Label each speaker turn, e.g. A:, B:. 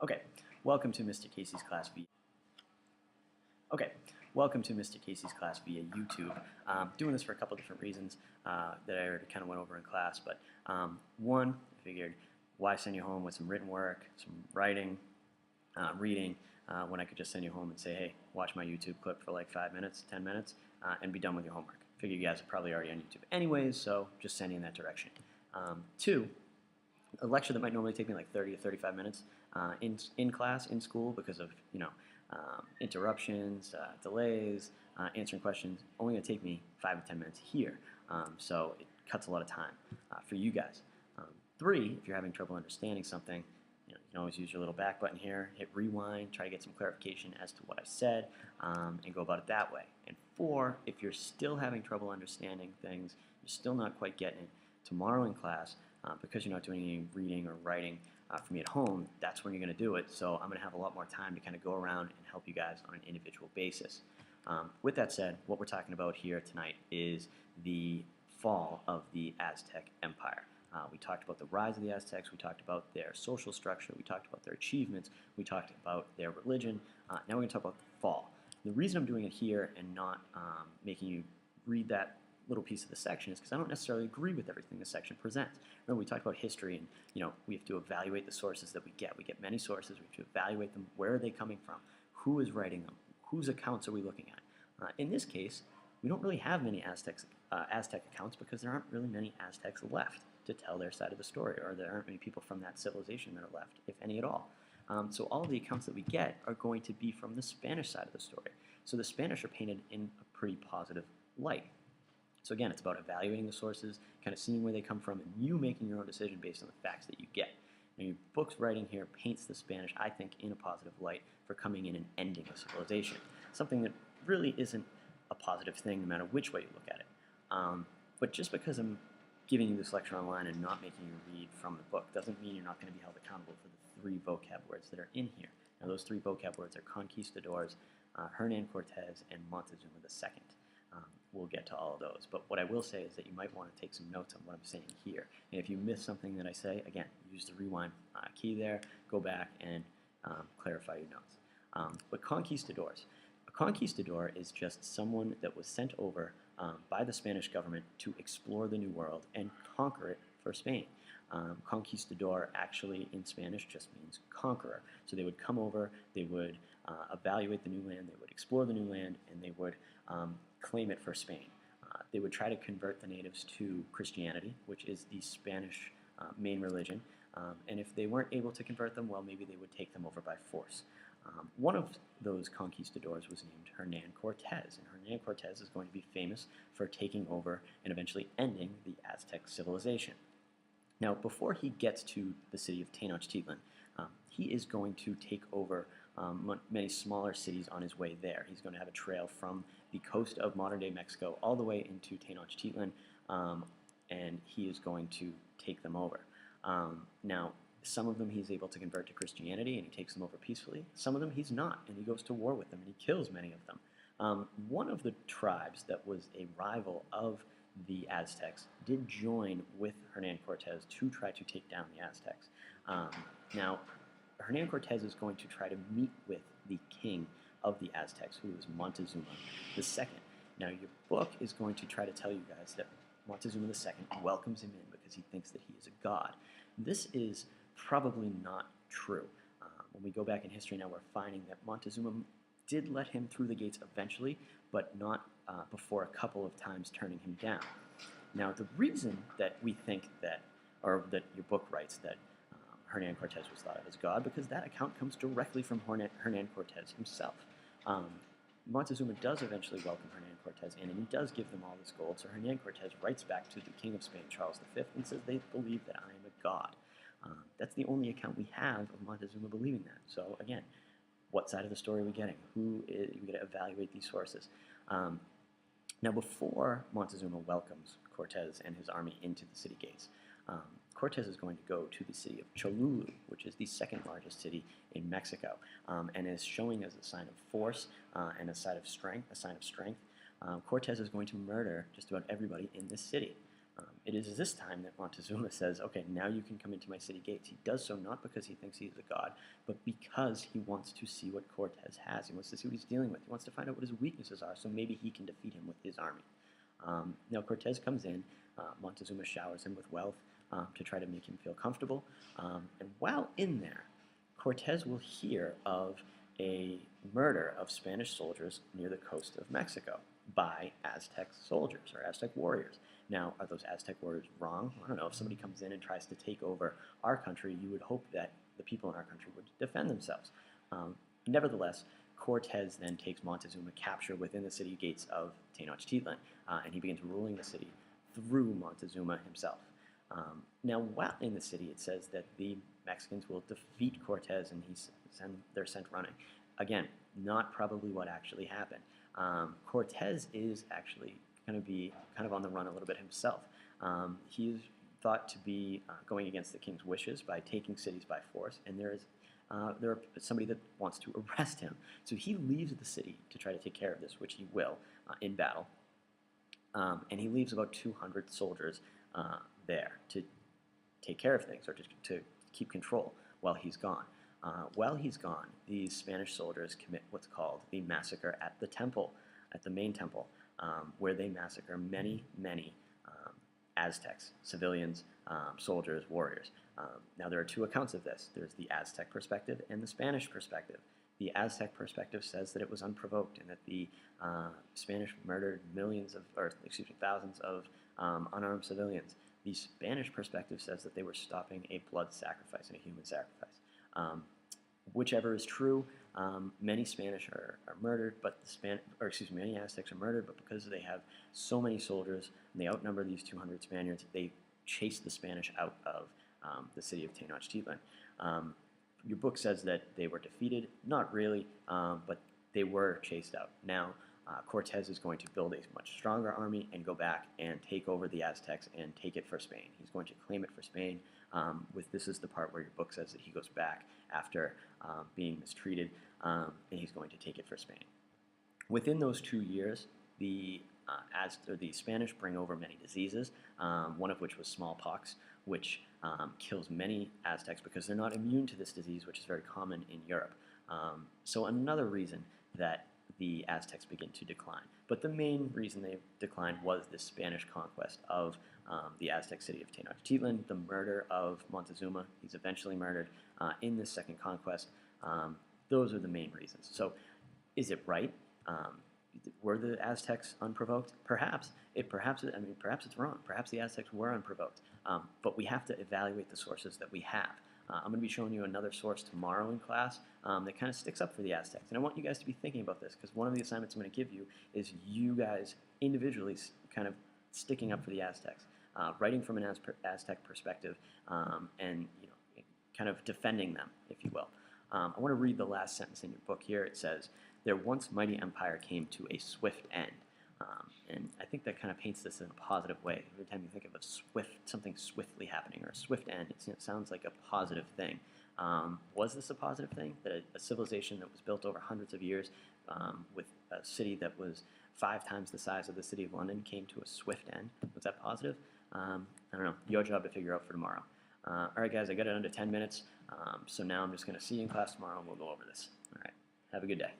A: Okay, welcome to Mr. Casey's class via. Okay, welcome to Mr. Casey's class via YouTube. Doing this for a couple different reasons that I already kind of went over in class. But one, I figured, why send you home with some written work, some writing, reading, when I could just send you home and say, hey, watch my YouTube clip for like 5 minutes, 10 minutes, and be done with your homework. Figure you guys are probably already on YouTube anyways, so just send you in that direction. Two, a lecture that might normally take me like 30 to 35 minutes in class, in school, because of interruptions, delays, answering questions, only going to take me 5 to 10 minutes here. So it cuts a lot of time for you guys. Three, if you're having trouble understanding something, you can always use your little back button here, hit rewind, try to get some clarification as to what I said, and go about it that way. And four, if you're still having trouble understanding things, you're still not quite getting it, tomorrow in class, because you're not doing any reading or writing for me at home, that's when you're going to do it. So I'm going to have a lot more time to kind of go around and help you guys on an individual basis. With that said, what we're talking about here tonight is the fall of the Aztec Empire. We talked about the rise of the Aztecs, we talked about their social structure, we talked about their achievements, we talked about their religion. Now we're going to talk about the fall. The reason I'm doing it here and not making you read that little piece of the section is because I don't necessarily agree with everything the section presents. Remember, we talked about history, and we have to evaluate the sources that we get. We get many sources. We have to evaluate them. Where are they coming from? Who is writing them? Whose accounts are we looking at? In this case, we don't really have many Aztec accounts because there aren't really many Aztecs left to tell their side of the story, or there aren't many people from that civilization that are left, if any at all. So all of the accounts that we get are going to be from the Spanish side of the story. So the Spanish are painted in a pretty positive light. So again, it's about evaluating the sources, kind of seeing where they come from, and you making your own decision based on the facts that you get. Now, your book's writing here paints the Spanish, I think, in a positive light for coming in and ending a civilization, something that really isn't a positive thing no matter which way you look at it. But just because I'm giving you this lecture online and not making you read from the book doesn't mean you're not going to be held accountable for the 3 vocab words that are in here. Now, those 3 vocab words are conquistadors, Hernan Cortez, and Montezuma II. We'll get to all of those. But what I will say is that you might want to take some notes on what I'm saying here. And if you miss something that I say, again, use the rewind key there, go back and clarify your notes. But conquistadors. A conquistador is just someone that was sent over by the Spanish government to explore the New World and conquer it for Spain. Conquistador actually in Spanish just means conqueror. So they would come over, they would evaluate the new land, they would explore the new land, and they would claim it for Spain. They would try to convert the natives to Christianity, which is the Spanish main religion. And if they weren't able to convert them, well, maybe they would take them over by force. One of those conquistadors was named Hernan Cortez, and Hernan Cortez is going to be famous for taking over and eventually ending the Aztec civilization. Now, before he gets to the city of Tenochtitlan, he is going to take over many smaller cities on his way there. He's going to have a trail from the coast of modern-day Mexico all the way into Tenochtitlan, and he is going to take them over. Now, some of them he's able to convert to Christianity, and he takes them over peacefully. Some of them he's not, and he goes to war with them, and he kills many of them. One of the tribes that was a rival of the Aztecs did join with Hernan Cortez to try to take down the Aztecs. Now, Hernan Cortez is going to try to meet with the king of the Aztecs, who is Montezuma II. Now, your book is going to try to tell you guys that Montezuma II welcomes him in because he thinks that he is a god. This is probably not true. When we go back in history now, we're finding that Montezuma did let him through the gates eventually, but not before a couple of times turning him down. Now, the reason that we think that, or that your book writes that Hernan Cortez was thought of as God, because that account comes directly from Hernan Cortez himself. Montezuma does eventually welcome Hernan Cortez in, and he does give them all this gold. So Hernan Cortez writes back to the King of Spain, Charles V, and says they believe that I am a god. That's the only account we have of Montezuma believing that. So again, what side of the story are we getting? We got to evaluate these sources. Now, before Montezuma welcomes Cortez and his army into the city gates, Cortez is going to go to the city of Cholula, which is the 2nd largest city in Mexico, and is showing as a sign of force and a sign of strength. Cortez is going to murder just about everybody in this city. It is this time that Montezuma says, okay, now you can come into my city gates. He does so not because he thinks he's a god, but because he wants to see what Cortez has. He wants to see what he's dealing with. He wants to find out what his weaknesses are, so maybe he can defeat him with his army. Now Cortez comes in. Montezuma showers him with wealth to try to make him feel comfortable. And while in there, Cortez will hear of a murder of Spanish soldiers near the coast of Mexico by Aztec soldiers or Aztec warriors. Now, are those Aztec warriors wrong? I don't know. If somebody comes in and tries to take over our country, you would hope that the people in our country would defend themselves. Nevertheless, Cortez then takes Montezuma capture within the city gates of Tenochtitlan, and he begins ruling the city through Montezuma himself. Now, while in the city, it says that the Mexicans will defeat Cortez and they're sent running. Again, not probably what actually happened. Cortez is actually going to be kind of on the run a little bit himself. He is thought to be going against the king's wishes by taking cities by force, and there is somebody that wants to arrest him. So he leaves the city to try to take care of this, which he will in battle. And he leaves about 200 soldiers there to take care of things or to keep control while he's gone. While he's gone, these Spanish soldiers commit what's called the massacre at the temple, at the main temple, where they massacre many, many Aztecs, civilians, soldiers, warriors. Now, there are two accounts of this. There's the Aztec perspective and the Spanish perspective. The Aztec perspective says that it was unprovoked and that the Spanish murdered thousands of unarmed civilians. The Spanish perspective says that they were stopping a blood sacrifice and a human sacrifice. Whichever is true, many Spanish are murdered, but many Aztecs are murdered, but because they have so many soldiers and they outnumber these 200 Spaniards, they chase the Spanish out of the city of Tenochtitlan. Your book says that they were defeated. Not really, but they were chased out. Now, Cortez is going to build a much stronger army and go back and take over the Aztecs and take it for Spain. He's going to claim it for Spain. This is the part where your book says that he goes back after being mistreated, and he's going to take it for Spain. Within those 2 years, the Spanish bring over many diseases, one of which was smallpox, which kills many Aztecs because they're not immune to this disease, which is very common in Europe. So another reason that the Aztecs begin to decline. But the main reason they declined was the Spanish conquest of the Aztec city of Tenochtitlan, the murder of Montezuma. He's eventually murdered in this second conquest. Those are the main reasons. So is it right? Were the Aztecs unprovoked? Perhaps it's wrong. Perhaps the Aztecs were unprovoked. But we have to evaluate the sources that we have. I'm going to be showing you another source tomorrow in class that kind of sticks up for the Aztecs. And I want you guys to be thinking about this because one of the assignments I'm going to give you is you guys individually kind of sticking up for the Aztecs, writing from an Aztec perspective, and kind of defending them, if you will. I want to read the last sentence in your book here. It says, "Their once mighty empire came to a swift end." And I think that kind of paints this in a positive way. Every time you think of something swiftly happening or a swift end, it sounds like a positive thing. Was this a positive thing? That a civilization that was built over hundreds of years with a city that was 5 times the size of the city of London came to a swift end? Was that positive? I don't know. Your job to figure out for tomorrow. All right, guys, I got it under 10 minutes. So now I'm just going to see you in class tomorrow and we'll go over this. All right. Have a good day.